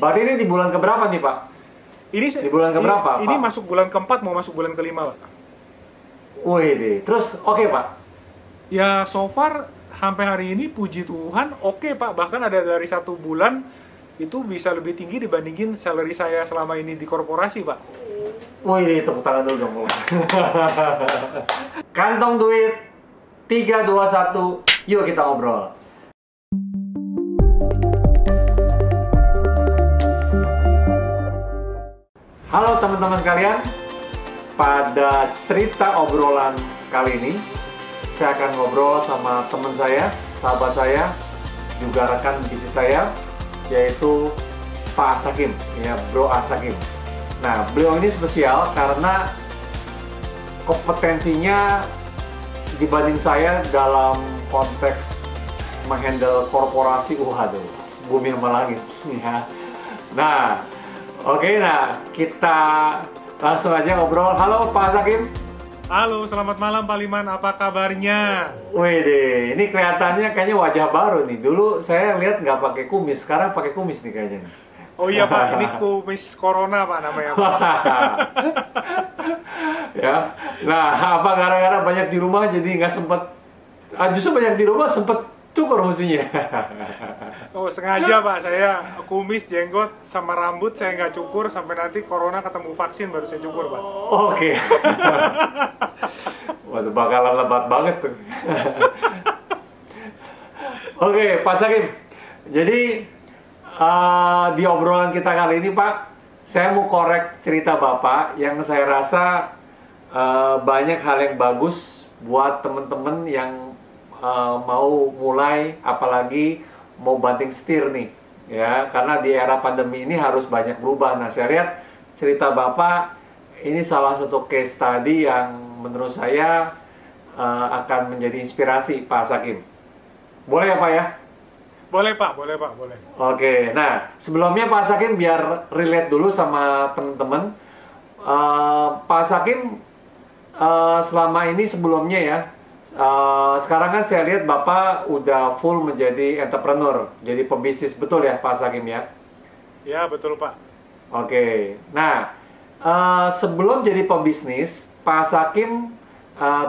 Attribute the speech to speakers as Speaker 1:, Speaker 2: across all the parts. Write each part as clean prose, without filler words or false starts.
Speaker 1: Berarti ini di bulan keberapa nih, Pak? Di bulan keberapa,
Speaker 2: ini
Speaker 1: Pak?
Speaker 2: masuk bulan keempat, mau masuk bulan kelima, Pak.
Speaker 1: Wih, terus oke, Pak.
Speaker 2: Ya, so far sampai hari ini puji Tuhan oke, Pak. Bahkan ada dari 1 bulan itu bisa lebih tinggi dibandingin salary saya selama ini di korporasi, Pak.
Speaker 1: Wih, tepuk tangan dulu dong. Kantong duit 3, 2, 1. Yuk kita ngobrol. Halo teman-teman sekalian. Pada cerita obrolan kali ini, saya akan ngobrol sama teman saya, sahabat saya, juga rekan bisnis saya, yaitu Pak Asakim, ya Bro Asakim. Nah, beliau ini spesial karena kompetensinya dibanding saya dalam konteks menghandle korporasi, waduh, bumi sama langit. Ya. Nah, oke, kita langsung aja ngobrol. Halo Pak Asakim.
Speaker 2: Halo, selamat malam Pak Liman, apa kabarnya?
Speaker 1: Wih deh, ini kelihatannya kayaknya wajah baru nih. Dulu saya lihat nggak pakai kumis, sekarang pakai kumis nih kayaknya.
Speaker 2: Oh iya Pak, ini kumis corona Pak namanya, Pak.
Speaker 1: Ya, nah apa gara-gara banyak di rumah jadi nggak sempet, justru banyak di rumah sempet cukur mestinya.
Speaker 2: Oh sengaja Pak, saya kumis, jenggot, sama rambut saya nggak cukur sampai nanti corona ketemu vaksin baru saya cukur Pak.
Speaker 1: Oke. Waduh, bakalan lebat banget tuh. Oke, Pak Sakim. Jadi di obrolan kita kali ini Pak, saya mau korek cerita Bapak yang saya rasa banyak hal yang bagus buat teman-teman yang mau mulai, apalagi mau banting setir nih, ya, karena di era pandemi ini harus banyak berubah. Nah, saya lihat cerita Bapak ini salah satu case study yang menurut saya akan menjadi inspirasi Pak Sakim. Boleh ya Pak ya?
Speaker 2: Boleh Pak, boleh Pak, boleh.
Speaker 1: Oke, nah sebelumnya Pak Sakim biar relate dulu sama teman-teman. Pak Sakim selama ini sebelumnya ya, sekarang kan saya lihat Bapak udah full menjadi entrepreneur, jadi pebisnis, betul ya Pak Sakim ya?
Speaker 2: Ya betul Pak.
Speaker 1: Oke, nah sebelum jadi pebisnis, Pak Sakim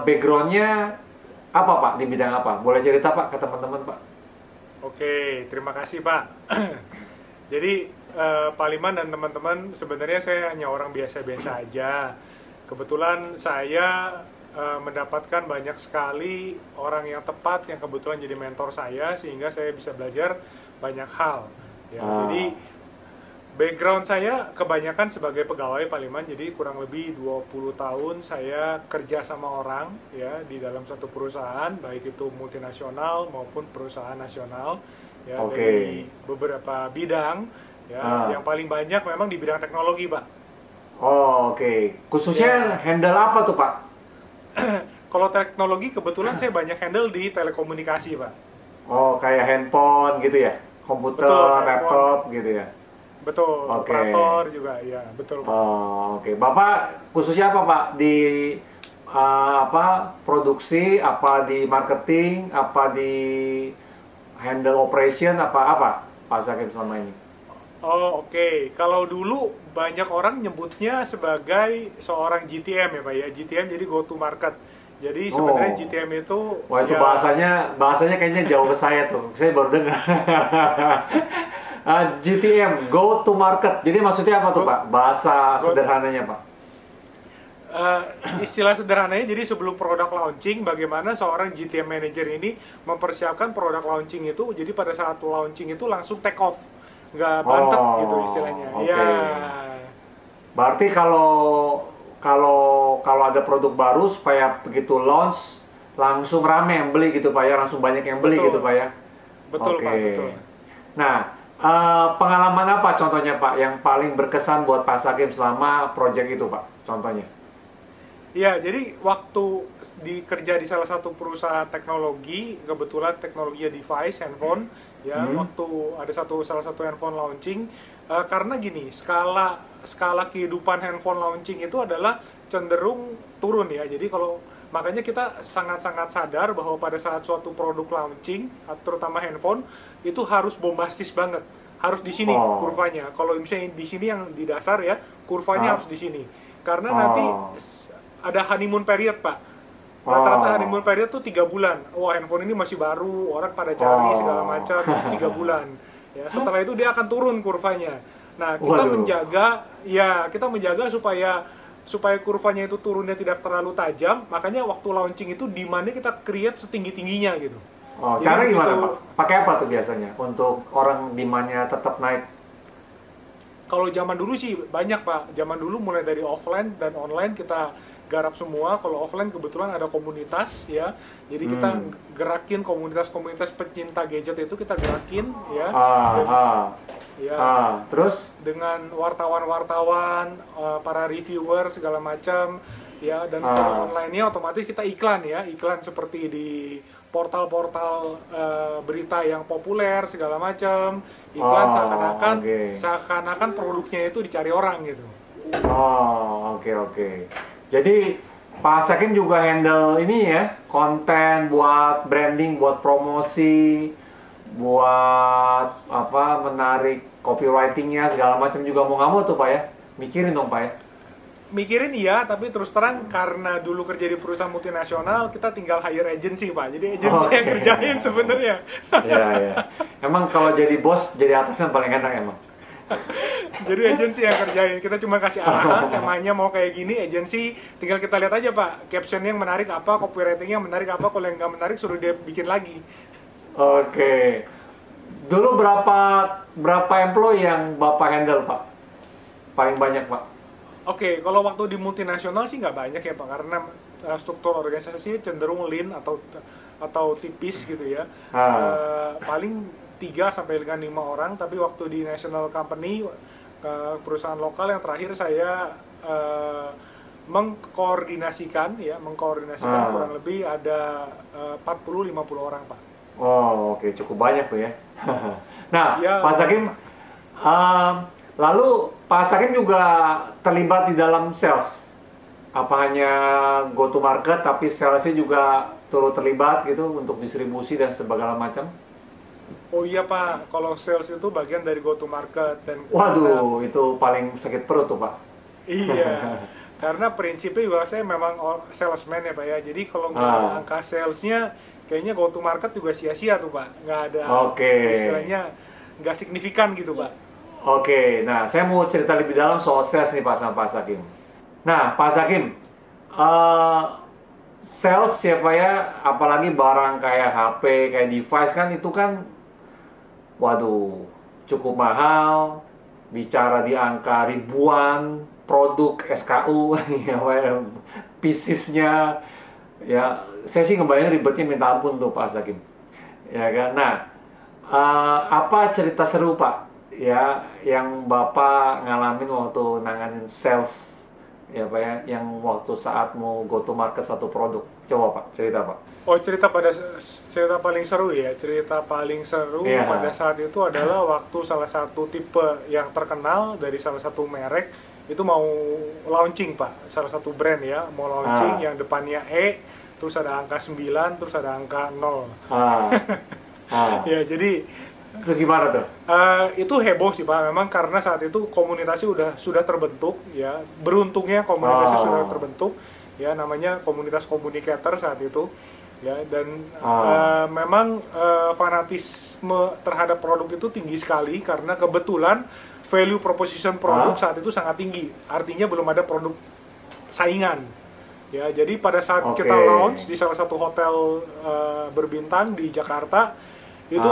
Speaker 1: backgroundnya apa Pak, di bidang apa? Boleh cerita Pak ke teman-teman Pak?
Speaker 2: Oke, terima kasih Pak. Jadi Pak Liman dan teman-teman, sebenarnya saya hanya orang biasa-biasa aja. Kebetulan saya mendapatkan banyak sekali orang yang tepat yang kebetulan jadi mentor saya, sehingga saya bisa belajar banyak hal. Ya, jadi background saya kebanyakan sebagai pegawai Pak Liman, jadi kurang lebih 20 tahun saya kerja sama orang ya di dalam satu perusahaan, baik itu multinasional maupun perusahaan nasional ya, dari beberapa bidang ya. Yang paling banyak memang di bidang teknologi Pak.
Speaker 1: Oke. Khususnya handle apa tuh Pak?
Speaker 2: Kalau teknologi kebetulan saya banyak handle di telekomunikasi Pak.
Speaker 1: Oh, kayak handphone gitu ya? Komputer,
Speaker 2: betul,
Speaker 1: laptop gitu ya?
Speaker 2: Betul, operator juga, ya betul Pak.
Speaker 1: Oke. Bapak khususnya apa Pak? Di produksi, apa di marketing, apa di handle operation, apa Pak Sakim selama ini?
Speaker 2: Oke. Kalau dulu banyak orang nyebutnya sebagai seorang GTM ya Pak ya. GTM jadi go to market. Jadi sebenarnya GTM itu,
Speaker 1: wah itu ya, bahasanya kayaknya jauh ke saya tuh. Saya baru dengar. GTM, go to market. Jadi maksudnya apa tuh Pak? Bahasa sederhananya Pak?
Speaker 2: Istilah sederhananya, jadi sebelum produk launching, bagaimana seorang GTM manager ini mempersiapkan produk launching itu. Jadi pada saat launching itu langsung take off, nggak bantet gitu istilahnya. Ya.
Speaker 1: Berarti kalau ada produk baru supaya begitu launch langsung rame yang beli gitu Pak ya, langsung banyak yang beli gitu Pak ya.
Speaker 2: Betul Pak, betul.
Speaker 1: Nah, pengalaman apa contohnya Pak yang paling berkesan buat Pak Sakim selama project itu Pak, contohnya?
Speaker 2: Iya, jadi waktu kerja di salah satu perusahaan teknologi, kebetulan teknologinya device, handphone, ya, waktu ada salah satu handphone launching, karena gini, skala kehidupan handphone launching itu adalah cenderung turun ya. Jadi makanya kita sangat-sangat sadar bahwa pada saat suatu produk launching, terutama handphone, itu harus bombastis banget. harus di sini kurvanya. Kalau misalnya di sini yang di dasar ya, kurvanya harus di sini. Karena nanti ada honeymoon period, Pak. Rata-rata honeymoon period tuh 3 bulan. Wah, handphone ini masih baru, orang pada cari segala macam, itu 3 bulan. Ya, setelah itu dia akan turun kurvanya. Nah, kita menjaga supaya kurvanya itu turunnya tidak terlalu tajam, makanya waktu launching itu demand-nya kita create setinggi-tingginya gitu.
Speaker 1: Cara gimana, Pak? Pakai apa tuh biasanya untuk orang demand-nya tetap naik?
Speaker 2: Kalau zaman dulu sih banyak, Pak. Zaman dulu mulai dari offline dan online kita garap semua. Kalau offline kebetulan ada komunitas ya. Jadi kita gerakin komunitas-komunitas pecinta gadget itu kita gerakin ya.
Speaker 1: Terus
Speaker 2: dengan wartawan-wartawan, para reviewer segala macam ya, dan kalau online-nya otomatis kita iklan seperti di portal-portal berita yang populer segala macam, iklan seakan-akan produknya itu dicari orang gitu.
Speaker 1: Oke. Jadi Pak Sakim juga handle ini ya, konten buat branding, buat promosi, buat menarik copywritingnya segala macam juga mau nggak mau tuh Pak ya, mikirin dong Pak ya.
Speaker 2: Mikirin iya, tapi terus terang karena dulu kerja di perusahaan multinasional, kita tinggal hire agency, Pak. Jadi agency yang kerjain sebenarnya.
Speaker 1: Iya. Emang kalau jadi bos, jadi atasan paling enak emang.
Speaker 2: Jadi agency yang kerjain, kita cuma kasih arahan, temanya mau kayak gini, agency tinggal kita lihat aja Pak, captionnya yang menarik apa, copywritingnya yang menarik apa, kalau yang nggak menarik suruh dia bikin lagi.
Speaker 1: Oke. Dulu berapa employee yang Bapak handle Pak? Paling banyak Pak?
Speaker 2: Oke, kalau waktu di multinasional sih nggak banyak ya Pak, karena struktur organisasinya cenderung lean atau tipis gitu ya. Paling 3 sampai dengan 5 orang, tapi waktu di national company, perusahaan lokal yang terakhir saya mengkoordinasikan kurang lebih ada 40-50 orang Pak.
Speaker 1: Oke, cukup banyak tuh ya. Nah, ya, Pak Sakim, lalu Pak Sakim juga terlibat di dalam sales. Apa hanya go to market, tapi salesnya juga turut terlibat gitu untuk distribusi dan segala macam?
Speaker 2: Oh iya Pak, kalau sales itu bagian dari go to market dan.
Speaker 1: Waduh, itu paling sakit perut tuh Pak.
Speaker 2: Iya, karena prinsipnya juga saya memang salesman ya Pak ya. Jadi kalau nggak ada angka salesnya, kayaknya go to market juga sia-sia tuh Pak. Nggak ada, istilahnya nggak signifikan gitu Pak.
Speaker 1: Oke, nah saya mau cerita lebih dalam soal sales nih Pak sama Pak Sakim. Nah Pak Sakim, sales ya Pak ya, apalagi barang kayak HP, kayak device kan itu kan, waduh, cukup mahal, bicara di angka ribuan, produk SKU, piecesnya, ya saya sih ngebayangin ribetnya minta ampun tuh Pak Sakim. Ya kan, nah apa cerita seru Pak? Ya, yang Bapak ngalamin waktu nanganin sales ya Pak ya, yang waktu saat mau go to market satu produk. Coba Pak, cerita Pak.
Speaker 2: Oh, cerita paling seru ya. Cerita paling seru pada saat itu adalah waktu salah satu tipe yang terkenal dari salah satu merek itu mau launching Pak. Salah satu brand ya, mau launching yang depannya E, terus ada angka 9, terus ada angka 0. Ya, jadi
Speaker 1: terus gimana tuh?
Speaker 2: Itu heboh sih Pak, memang karena saat itu komunitasnya sudah terbentuk ya. Beruntungnya komunitasnya sudah terbentuk ya, namanya komunitas communicator saat itu ya, dan memang fanatisme terhadap produk itu tinggi sekali karena kebetulan value proposition produk saat itu sangat tinggi. Artinya belum ada produk saingan. Ya, jadi pada saat kita launch di salah satu hotel berbintang di Jakarta, itu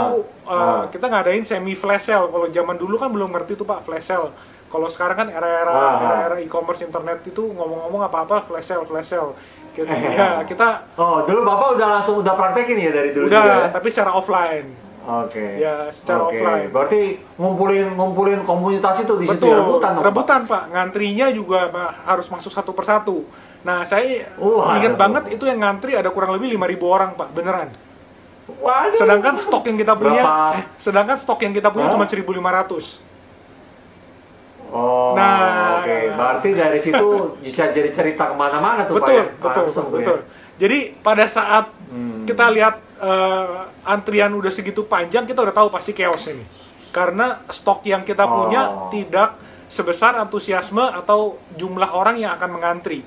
Speaker 2: kita ngadain semi flash sale. Kalau zaman dulu kan belum ngerti tuh Pak flash sale. Kalau sekarang kan era e-commerce internet itu ngomong-ngomong apa-apa flash sale. Ya, kita
Speaker 1: dulu Bapak udah praktekin ya dari dulu
Speaker 2: udah,
Speaker 1: juga, ya?
Speaker 2: Tapi secara offline.
Speaker 1: Ya,
Speaker 2: secara offline.
Speaker 1: Berarti ngumpulin komunitas itu di situ ya,
Speaker 2: rebutan Pak. Ngantrinya juga harus masuk satu persatu. Nah, saya ingat banget itu yang ngantri ada kurang lebih 5.000 orang Pak, beneran.
Speaker 1: Waduh.
Speaker 2: Sedangkan stok yang kita punya cuma 1.500. Berarti
Speaker 1: dari situ bisa jadi cerita kemana-mana tuh Pak.
Speaker 2: Betul. Jadi pada saat kita lihat antrian udah segitu panjang, kita udah tahu pasti chaos ini. karena stok yang kita punya tidak sebesar antusiasme atau jumlah orang yang akan mengantri.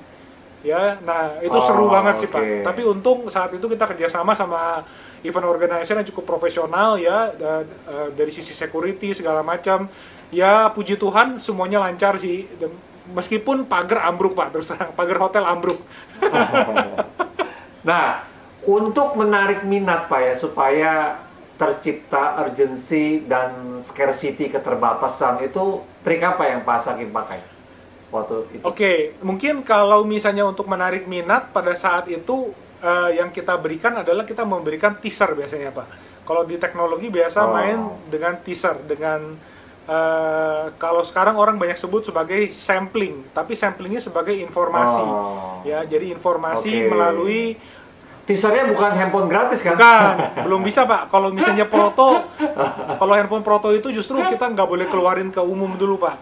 Speaker 2: Ya, nah itu seru banget sih Pak. Tapi untung saat itu kita kerjasama sama event organizer yang cukup profesional ya, dari sisi security segala macam. Ya puji Tuhan semuanya lancar sih. Dan meskipun pagar ambruk Pak, terus terang pagar hotel ambruk.
Speaker 1: Nah, untuk menarik minat Pak ya, supaya tercipta urgency dan scarcity, keterbatasan, itu trik apa yang Pak Sakim pakai waktu itu?
Speaker 2: Oke, mungkin kalau misalnya untuk menarik minat pada saat itu yang kita berikan adalah kita memberikan teaser biasanya Pak. Kalau di teknologi biasa main dengan teaser, dengan kalau sekarang orang banyak sebut sebagai sampling, tapi samplingnya sebagai informasi. Ya, jadi informasi melalui
Speaker 1: teasernya bukan handphone gratis kan?
Speaker 2: Bukan, belum bisa Pak. Kalau misalnya proto, kalau handphone proto itu justru kita nggak boleh keluarin ke umum dulu Pak.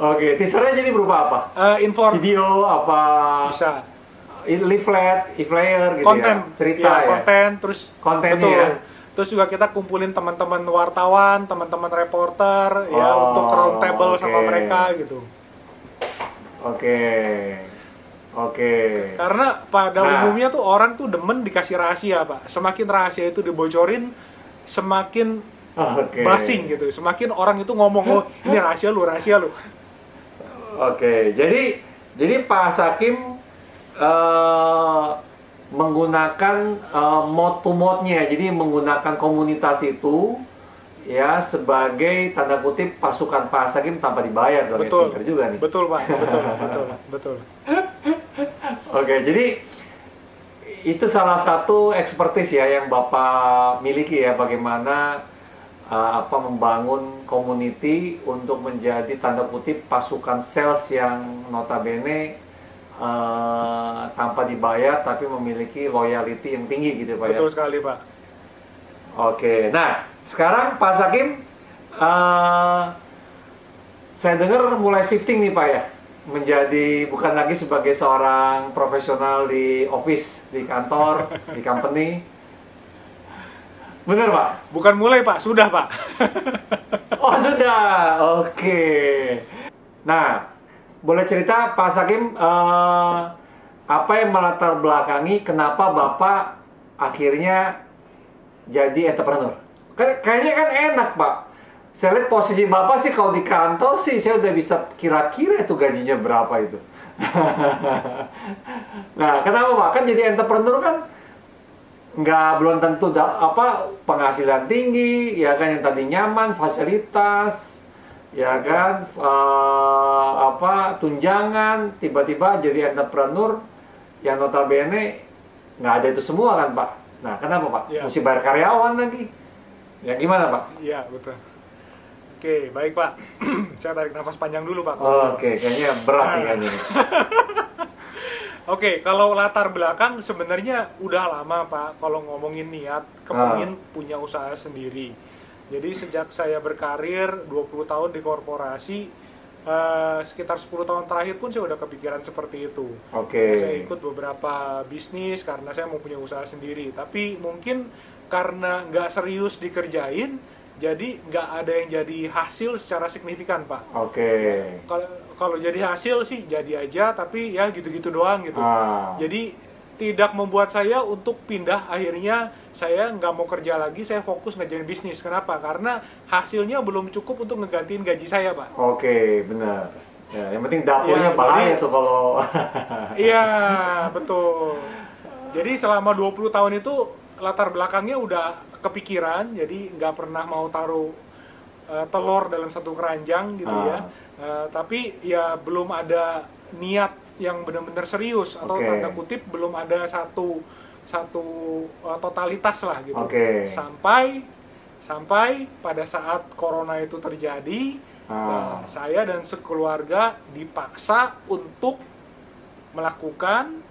Speaker 1: Oke, teasernya jadi berupa apa? Video apa?
Speaker 2: Bisa.
Speaker 1: Leaflet, e-flyer gitu
Speaker 2: konten,
Speaker 1: ya? Cerita ya?
Speaker 2: Konten, terus
Speaker 1: kontennya
Speaker 2: betul.
Speaker 1: Ya?
Speaker 2: Terus juga kita kumpulin teman-teman wartawan, teman-teman reporter, ya untuk round table sama mereka gitu. Karena pada umumnya tuh orang tuh demen dikasih rahasia Pak. Semakin rahasia itu dibocorin, semakin basing gitu. Semakin orang itu ngomong, oh ini rahasia lu.
Speaker 1: Jadi Pak Sakim menggunakan mode to mode-nya. Jadi menggunakan komunitas itu ya sebagai tanda kutip pasukan Pak Sakim tanpa dibayar dong.
Speaker 2: Betul.
Speaker 1: Ya, juga nih.
Speaker 2: Betul Pak, betul.
Speaker 1: Oke, jadi itu salah satu expertise ya yang Bapak miliki ya, bagaimana membangun community untuk menjadi tanda kutip pasukan sales yang notabene tanpa dibayar tapi memiliki loyalty yang tinggi gitu Pak.
Speaker 2: Betul sekali Pak.
Speaker 1: Oke, nah sekarang Pak Sakim saya dengar mulai shifting nih Pak ya, menjadi bukan lagi sebagai seorang profesional di office, di kantor, di company. Bener Pak?
Speaker 2: Bukan mulai Pak, sudah Pak.
Speaker 1: Oh sudah, oke. Nah, boleh cerita Pak Sakim apa yang melatar belakangi kenapa Bapak akhirnya jadi entrepreneur? Kayaknya kan enak Pak. Saya lihat posisi Bapak sih kalau di kantor sih saya udah bisa kira-kira itu gajinya berapa itu. Nah, kenapa Pak? Kan jadi entrepreneur kan belum tentu penghasilan tinggi, ya kan, yang tadi nyaman, fasilitas, ya kan, tunjangan, tiba-tiba jadi entrepreneur yang notabene nggak ada itu semua kan Pak. Nah, kenapa Pak? Ya. Mesti bayar karyawan lagi. Ya gimana Pak?
Speaker 2: Iya, betul. Oke, baik Pak. Saya tarik nafas panjang dulu Pak.
Speaker 1: Oke, kayaknya berat nih kayaknya.
Speaker 2: Oke, kalau latar belakang sebenarnya udah lama Pak. Kalau ngomongin niat, kepingin punya usaha sendiri. Jadi sejak saya berkarir 20 tahun di korporasi, sekitar 10 tahun terakhir pun saya udah kepikiran seperti itu. Saya ikut beberapa bisnis karena saya mau punya usaha sendiri. Tapi mungkin karena nggak serius dikerjain, jadi nggak ada yang jadi hasil secara signifikan Pak. Kalau jadi hasil sih jadi aja, tapi ya gitu-gitu doang gitu. Jadi tidak membuat saya untuk pindah. Akhirnya saya nggak mau kerja lagi, saya fokus ngerjain bisnis. Kenapa? Karena hasilnya belum cukup untuk ngegantiin gaji saya Pak.
Speaker 1: Benar. Ya, yang penting dapurnya bahaya tuh kalau.
Speaker 2: Iya, betul. Jadi selama 20 tahun itu latar belakangnya udah kepikiran, jadi nggak pernah mau taruh telur dalam satu keranjang gitu ya. Tapi ya belum ada niat yang benar-benar serius atau tanda kutip belum ada satu totalitas lah gitu. Sampai pada saat corona itu terjadi, saya dan sekeluarga dipaksa untuk melakukan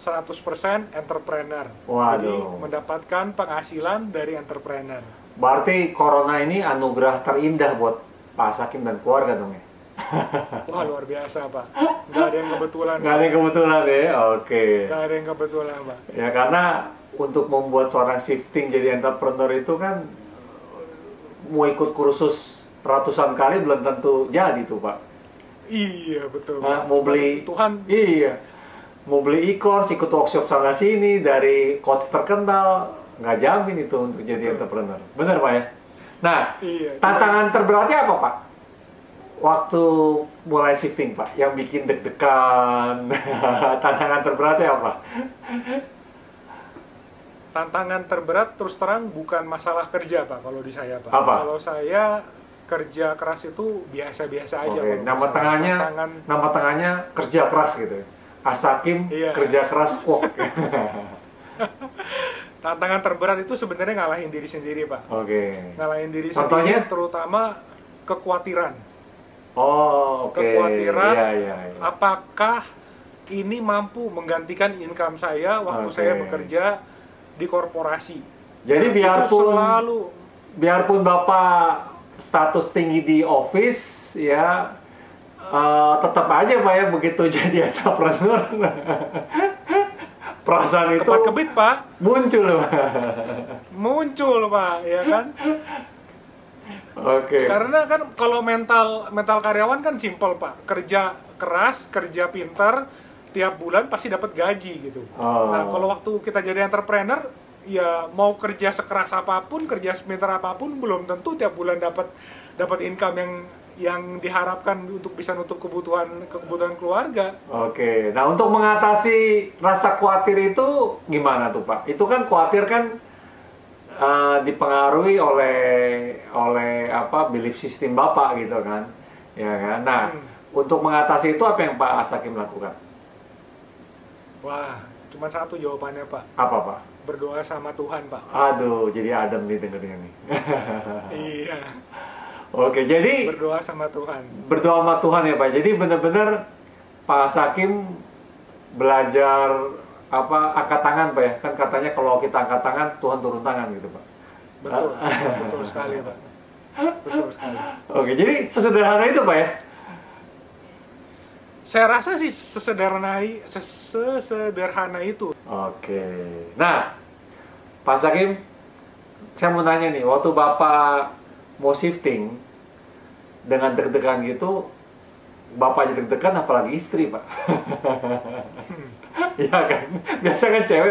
Speaker 2: 100% entrepreneur. Jadi mendapatkan penghasilan dari entrepreneur.
Speaker 1: Berarti corona ini anugerah terindah buat Pak Sakim dan keluarga dong ya?
Speaker 2: Wah, luar biasa Pak. Nggak ada yang kebetulan.
Speaker 1: Nggak ada yang kebetulan ya?
Speaker 2: Nggak ada yang kebetulan Pak.
Speaker 1: Ya karena untuk membuat seorang shifting jadi entrepreneur itu kan mau ikut kursus ratusan kali belum tentu jadi tuh Pak.
Speaker 2: Iya betul.
Speaker 1: Nah, mau beli
Speaker 2: Tuhan.
Speaker 1: iya, mau beli e-course, ikut workshop sana sini dari coach terkenal, nggak jamin itu untuk jadi
Speaker 2: Betul.
Speaker 1: entrepreneur. Bener Pak ya? Nah,
Speaker 2: Iya.
Speaker 1: tantangan terberatnya apa Pak? Waktu mulai shifting Pak, yang bikin deg-degan, tantangan terberatnya apa?
Speaker 2: Tantangan terberat terus terang bukan masalah kerja Pak kalau di saya Pak.
Speaker 1: Apa?
Speaker 2: Kalau saya kerja keras itu biasa-biasa aja.
Speaker 1: Oke,
Speaker 2: kalau
Speaker 1: nama
Speaker 2: masalah
Speaker 1: tengahnya,
Speaker 2: tantangan.
Speaker 1: nama tengahnya kerja keras gitu. Asakim
Speaker 2: Iya.
Speaker 1: kerja keras kok.
Speaker 2: Tantangan terberat itu sebenarnya ngalahin diri sendiri Pak.
Speaker 1: Oke.
Speaker 2: Ngalahin diri
Speaker 1: Contohnya?
Speaker 2: sendiri terutama kekhawatiran.
Speaker 1: Oh, oke.
Speaker 2: Kekhawatiran
Speaker 1: Iya, iya, iya.
Speaker 2: apakah ini mampu menggantikan income saya waktu
Speaker 1: Oke.
Speaker 2: saya bekerja di korporasi.
Speaker 1: Jadi
Speaker 2: Itu
Speaker 1: biarpun
Speaker 2: selalu
Speaker 1: Bapak status tinggi di office ya tetap aja Pak ya begitu jadi entrepreneur perasaan itu
Speaker 2: kebat-kebit Pak,
Speaker 1: muncul Pak.
Speaker 2: muncul Pak, ya kan?
Speaker 1: Oke.
Speaker 2: Karena kan kalau mental karyawan kan simpel Pak, kerja keras, kerja pintar, tiap bulan pasti dapat gaji gitu.
Speaker 1: Oh.
Speaker 2: Nah kalau waktu kita jadi entrepreneur, ya mau kerja sekeras apapun, kerja sepintar apapun, belum tentu tiap bulan dapat income yang diharapkan untuk bisa nutup kebutuhan keluarga.
Speaker 1: Oke. Nah, untuk mengatasi rasa khawatir itu gimana tuh Pak? Itu kan khawatir kan dipengaruhi oleh apa belief system Bapak gitu kan. Ya kan? Nah, untuk mengatasi itu apa yang Pak Asakim lakukan?
Speaker 2: Wah, cuma satu jawabannya Pak,
Speaker 1: Apa Pak?
Speaker 2: berdoa sama Tuhan Pak.
Speaker 1: Aduh, jadi adem nih dengernya nih.
Speaker 2: Iya,
Speaker 1: Oke, jadi
Speaker 2: berdoa sama Tuhan.
Speaker 1: berdoa sama Tuhan ya Pak. Jadi benar-benar Pak Asakim belajar apa angkat tangan Pak ya. Kan katanya kalau kita angkat tangan Tuhan turun tangan gitu Pak.
Speaker 2: Betul, betul sekali Pak. Betul sekali.
Speaker 1: Oke, jadi sesederhana itu Pak ya.
Speaker 2: Saya rasa sih sesederhana itu.
Speaker 1: Oke. Nah, Pak Sakim, saya mau nanya nih, waktu Bapak mau shifting dengan deg-degan gitu, Bapak jadi deg-degan apalagi istri, Pak. Iya kan? Biasa kan cewek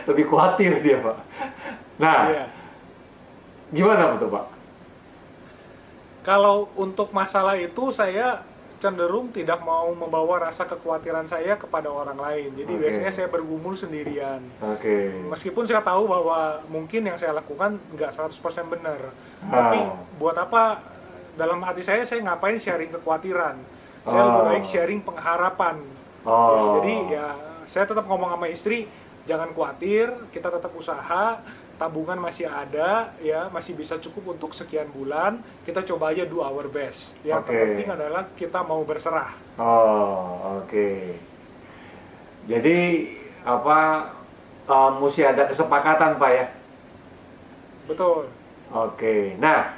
Speaker 1: lebih khawatir dia, Pak. Nah,
Speaker 2: Iya.
Speaker 1: gimana betul, Pak?
Speaker 2: Kalau untuk masalah itu saya cenderung tidak mau membawa rasa kekhawatiran saya kepada orang lain. Jadi
Speaker 1: Oke.
Speaker 2: biasanya saya bergumul sendirian.
Speaker 1: Oke.
Speaker 2: Meskipun saya tahu bahwa mungkin yang saya lakukan nggak 100% benar. Tapi buat apa dalam hati saya ngapain sharing kekhawatiran? Saya lebih baik sharing pengharapan. Ya, jadi ya saya tetap ngomong sama istri, jangan khawatir, kita tetap usaha, tabungan masih ada, ya masih bisa cukup untuk sekian bulan. Kita coba aja do our best. Yang terpenting adalah kita mau berserah.
Speaker 1: Oh, oke. Jadi apa mesti ada kesepakatan Pak ya?
Speaker 2: Betul.
Speaker 1: Oke. Nah,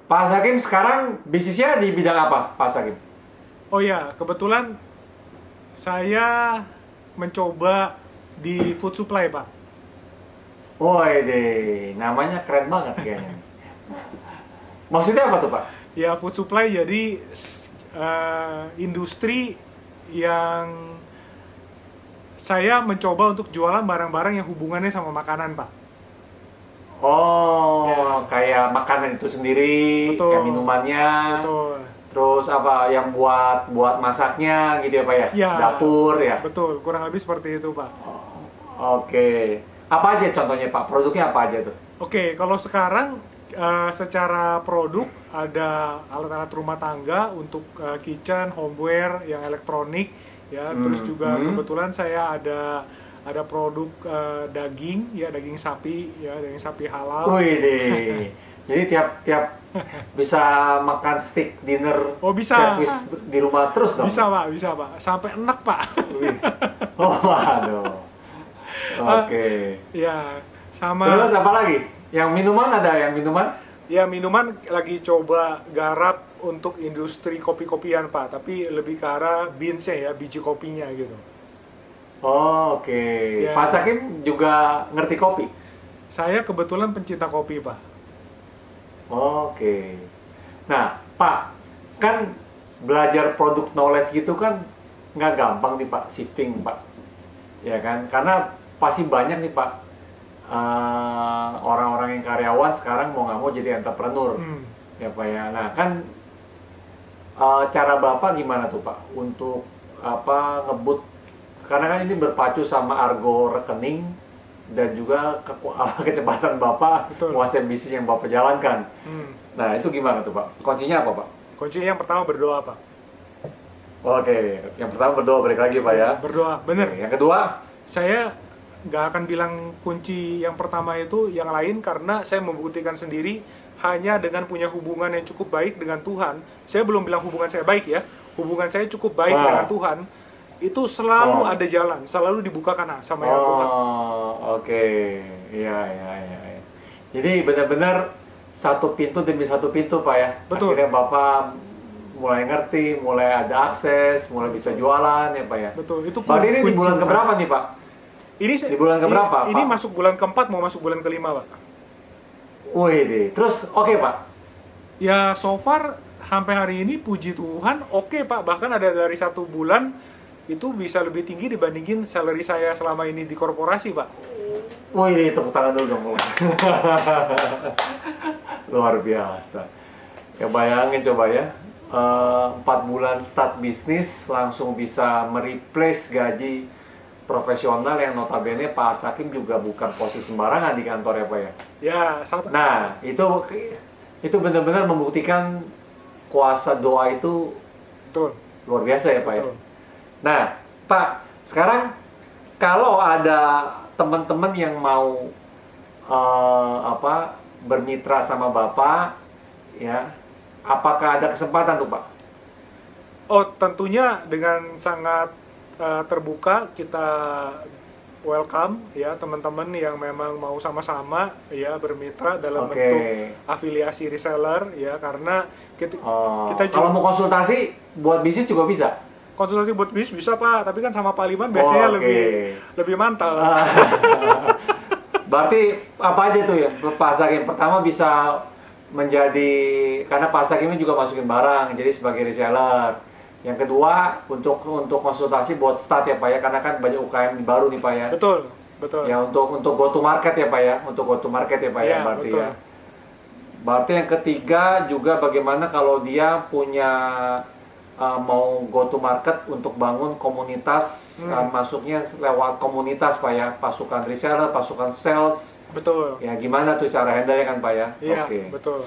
Speaker 1: Pak Sakim sekarang bisnisnya di bidang apa, Pak Sakim?
Speaker 2: Oh ya, kebetulan saya mencoba di food supply, Pak.
Speaker 1: Woi deh, namanya keren banget kayaknya. Maksudnya apa tuh Pak?
Speaker 2: Ya, food supply jadi industri yang saya mencoba untuk jualan barang-barang yang hubungannya sama makanan, Pak.
Speaker 1: Oh,
Speaker 2: Ya.
Speaker 1: kayak makanan itu sendiri,
Speaker 2: Betul.
Speaker 1: kayak minumannya,
Speaker 2: Betul.
Speaker 1: terus apa yang buat masaknya gitu ya Pak ya?
Speaker 2: Ya.
Speaker 1: Dapur ya?
Speaker 2: Betul, kurang lebih seperti itu, Pak.
Speaker 1: Oke. Apa aja contohnya Pak? Produknya apa aja tuh?
Speaker 2: Oke, kalau sekarang secara produk ada alat-alat rumah tangga untuk kitchen, homeware, yang elektronik, ya. Terus juga kebetulan saya ada produk daging, ya daging sapi halal.
Speaker 1: Wih deh. Jadi tiap bisa makan steak dinner
Speaker 2: Oh, bisa.
Speaker 1: service di rumah terus dong?
Speaker 2: Bisa Pak, sampai enak Pak.
Speaker 1: Wih. Oh waduh. Oke.
Speaker 2: Ya, sama.
Speaker 1: Terus apa lagi? Yang minuman ada yang minuman?
Speaker 2: Ya, minuman lagi coba garap untuk industri kopi-kopian Pak, tapi lebih ke arah beans-nya ya, biji kopinya gitu.
Speaker 1: Oh, oke.
Speaker 2: Ya.
Speaker 1: Pak Sakim juga ngerti kopi?
Speaker 2: Saya kebetulan pencinta kopi Pak.
Speaker 1: Oke. Nah, Pak, kan belajar produk knowledge gitu kan nggak gampang nih Pak, shifting Pak. Ya kan? Karena pasti banyak nih Pak, orang-orang yang karyawan sekarang mau nggak mau jadi entrepreneur.
Speaker 2: Hmm.
Speaker 1: Ya Pak ya. Nah, kan cara Bapak gimana tuh Pak untuk apa ngebut, karena kan ini berpacu sama argo rekening dan juga kecepatan Bapak
Speaker 2: Betul.
Speaker 1: menguasai bisnis yang Bapak jalankan.
Speaker 2: Hmm.
Speaker 1: Nah, itu gimana tuh Pak? Kuncinya apa Pak?
Speaker 2: Kuncinya yang pertama berdoa, Pak.
Speaker 1: Oke, yang pertama berdoa, balik lagi Pak ya.
Speaker 2: Berdoa, bener.
Speaker 1: Oke, yang kedua,
Speaker 2: Saya nggak akan bilang kunci yang pertama itu yang lain, karena saya membuktikan sendiri hanya dengan punya hubungan yang cukup baik dengan Tuhan. Saya belum bilang hubungan saya baik ya, hubungan saya cukup baik dengan Tuhan, itu selalu ada jalan, selalu dibukakan sama yang Tuhan.
Speaker 1: Oke, iya, iya, iya. Iya. Jadi benar-benar satu pintu demi satu pintu Pak ya.
Speaker 2: Betul.
Speaker 1: Akhirnya Bapak mulai ngerti, mulai ada akses, mulai bisa jualan ya Pak ya.
Speaker 2: Betul, itu
Speaker 1: Pak, ini di
Speaker 2: kunci
Speaker 1: bulan
Speaker 2: utama.
Speaker 1: keberapa nih Pak?
Speaker 2: Ini
Speaker 1: Di bulan keberapa,
Speaker 2: Ini
Speaker 1: Pak?
Speaker 2: masuk bulan keempat, mau masuk bulan kelima, Pak.
Speaker 1: Wih, deh. Terus oke Pak.
Speaker 2: Ya, so far sampai hari ini puji Tuhan oke, Pak. Bahkan ada dari 1 bulan itu bisa lebih tinggi dibandingin salary saya selama ini di korporasi, Pak.
Speaker 1: Wih, tepuk tangan dulu dong. Luar biasa. Ya bayangin coba ya, 4 bulan start bisnis langsung bisa mereplace gaji profesional yang notabene Pak Sakim juga bukan posisi sembarangan di kantor ya Pak ya.
Speaker 2: Ya, satu.
Speaker 1: Nah, itu benar-benar membuktikan kuasa doa itu
Speaker 2: Betul.
Speaker 1: luar biasa ya Pak ya.
Speaker 2: Betul.
Speaker 1: Nah, Pak, sekarang kalau ada teman-teman yang mau bermitra sama Bapak, ya, apakah ada kesempatan tuh Pak?
Speaker 2: Oh, tentunya dengan sangat terbuka kita welcome ya teman-teman yang memang mau sama-sama ya bermitra dalam
Speaker 1: Oke.
Speaker 2: bentuk afiliasi reseller ya, karena kita
Speaker 1: Kalau mau konsultasi buat bisnis juga bisa.
Speaker 2: konsultasi buat bisnis bisa Pak, tapi kan sama Pak Liman biasanya
Speaker 1: Oke.
Speaker 2: lebih mantap.
Speaker 1: Berarti apa aja tuh ya Pak Sakim? Pertama bisa menjadi, karena Pak Sakim ini juga masukin barang, jadi sebagai reseller. Yang kedua untuk konsultasi buat start ya Pak ya, karena kan banyak UKM baru nih Pak ya.
Speaker 2: Betul, betul.
Speaker 1: Ya untuk go to market ya Pak ya, untuk go to market ya Pak ya,
Speaker 2: Iya,
Speaker 1: berarti
Speaker 2: betul.
Speaker 1: ya. Berarti yang ketiga juga bagaimana kalau dia punya mau go to market untuk bangun komunitas, masuknya lewat komunitas Pak ya, pasukan reseller, pasukan sales.
Speaker 2: Betul.
Speaker 1: Ya gimana tuh cara handle kan Pak ya?
Speaker 2: Iya,
Speaker 1: Oke.
Speaker 2: betul.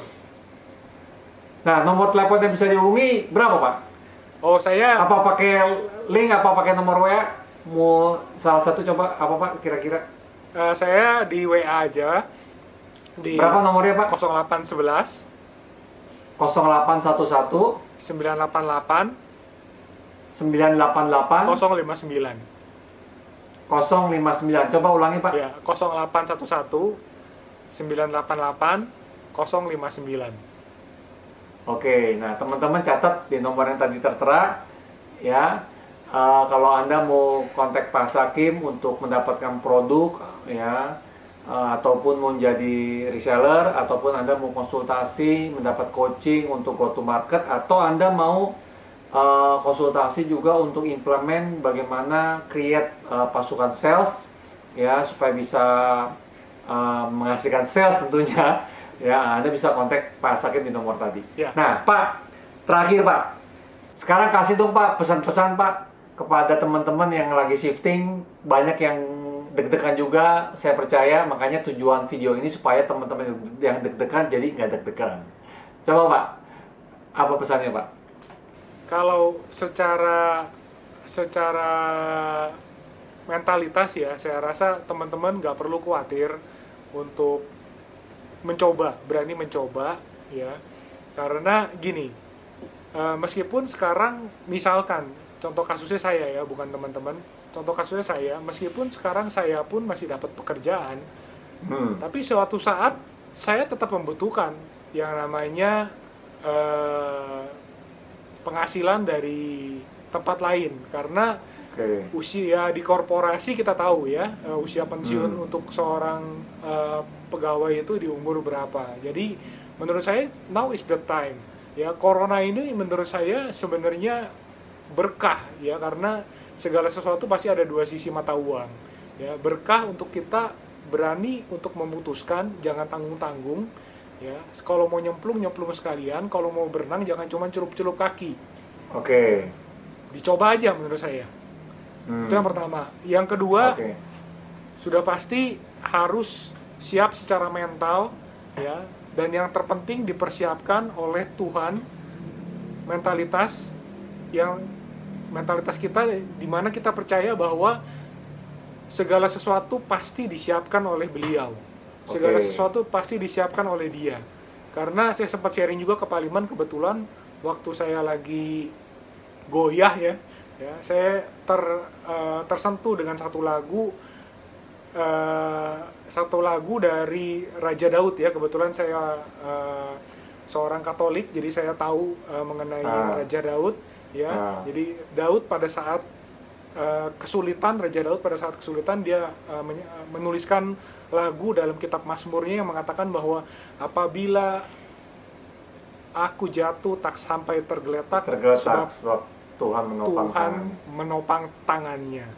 Speaker 1: Nah, nomor telepon yang bisa dihubungi berapa Pak?
Speaker 2: Oh, saya
Speaker 1: Apa pakai link, apa pakai nomor WA? Mau salah satu coba apa Pak kira-kira?
Speaker 2: saya di WA aja di
Speaker 1: Berapa nomornya Pak?
Speaker 2: 0811
Speaker 1: 0811
Speaker 2: 988
Speaker 1: 988
Speaker 2: 059.
Speaker 1: 059. Coba ulangi Pak.
Speaker 2: Ya, 0811 988 059.
Speaker 1: Oke, nah teman-teman catat di nomor yang tadi tertera ya. Kalau Anda mau kontak Pak Sakim untuk mendapatkan produk ya, ataupun mau jadi reseller, ataupun Anda mau konsultasi mendapat coaching untuk go to market, atau Anda mau konsultasi juga untuk implement bagaimana create pasukan sales ya supaya bisa menghasilkan sales tentunya. Ya, Anda bisa kontak Pak Sakim di nomor tadi.
Speaker 2: Ya.
Speaker 1: Nah, Pak, terakhir Pak, sekarang kasih dong Pak pesan-pesan Pak kepada teman-teman yang lagi shifting, banyak yang deg-degan juga, saya percaya, makanya tujuan video ini supaya teman-teman yang deg-degan jadi nggak deg-degan. Coba Pak, apa pesannya Pak?
Speaker 2: Kalau secara mentalitas ya, saya rasa teman-teman nggak perlu khawatir untuk berani mencoba ya, karena gini, meskipun sekarang misalkan contoh kasusnya saya ya, bukan teman-teman, contoh kasusnya saya, meskipun sekarang saya pun masih dapat pekerjaan, tapi suatu saat saya tetap membutuhkan yang namanya penghasilan dari tempat lain, karena usia di korporasi kita tahu ya, usia pensiun untuk seorang pegawai itu di umur berapa. Jadi menurut saya now is the time. Ya, corona ini menurut saya sebenarnya berkah ya, karena segala sesuatu pasti ada dua sisi mata uang. Ya, berkah untuk kita berani untuk memutuskan, jangan tanggung-tanggung. Ya, kalau mau nyemplung sekalian, kalau mau berenang jangan cuma celup-celup kaki.
Speaker 1: Oke.
Speaker 2: Dicoba aja menurut saya. Itu yang pertama. Yang kedua, sudah pasti harus siap secara mental ya, dan yang terpenting dipersiapkan oleh Tuhan mentalitas kita, di mana kita percaya bahwa segala sesuatu pasti disiapkan oleh Beliau. Segala sesuatu pasti disiapkan oleh Dia. Karena saya sempat sharing juga ke Pak Liman, kebetulan waktu saya lagi goyah ya, saya tersentuh dengan satu lagu dari Raja Daud ya. Kebetulan saya seorang Katolik, jadi saya tahu mengenai Raja Daud ya. Jadi Daud pada saat Raja Daud pada saat kesulitan dia menuliskan lagu dalam kitab Mazmurnya yang mengatakan bahwa apabila aku jatuh tak sampai tergeletak
Speaker 1: sebab Tuhan
Speaker 2: menopang tangannya.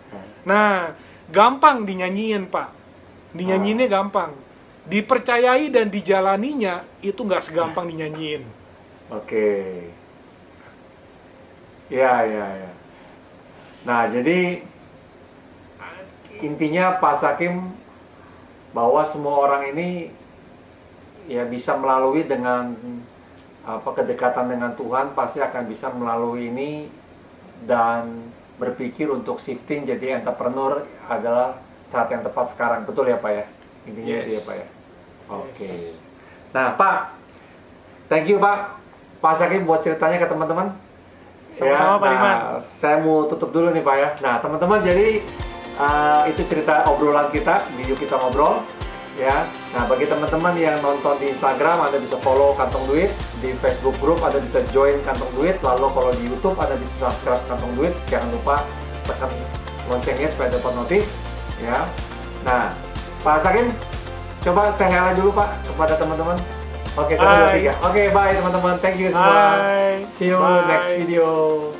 Speaker 2: Nah, gampang dinyanyiin Pak, dinyanyiinnya gampang, dipercayai dan dijalaninya itu nggak segampang dinyanyiin.
Speaker 1: Ya. Nah, jadi intinya Pak Sakim bahwa semua orang ini ya bisa melalui dengan kedekatan dengan Tuhan, pasti akan bisa melalui ini dan berpikir untuk shifting jadi entrepreneur adalah saat yang tepat sekarang. Betul ya Pak ya? Intinya itu ya Pak ya? Nah Pak, thank you Pak Sakim buat ceritanya ke teman-teman.
Speaker 2: Sama-sama Pak Liman.
Speaker 1: Saya mau tutup dulu nih Pak ya. Nah teman-teman, jadi itu cerita obrolan kita di Yuk Kita Ngobrol ya. Nah bagi teman-teman yang nonton di Instagram, Anda bisa follow Kantong Duit, di Facebook Group Anda bisa join Kantong Duit, lalu kalau di YouTube Anda bisa subscribe Kantong Duit. Jangan lupa tekan loncengnya supaya dapat notif ya. Nah Pak Sakim, coba saya hello dulu Pak kepada teman-teman. Oke, 1, 2, 3. Oke, bye teman-teman. Thank you semua.
Speaker 2: Bye.
Speaker 1: See you next video.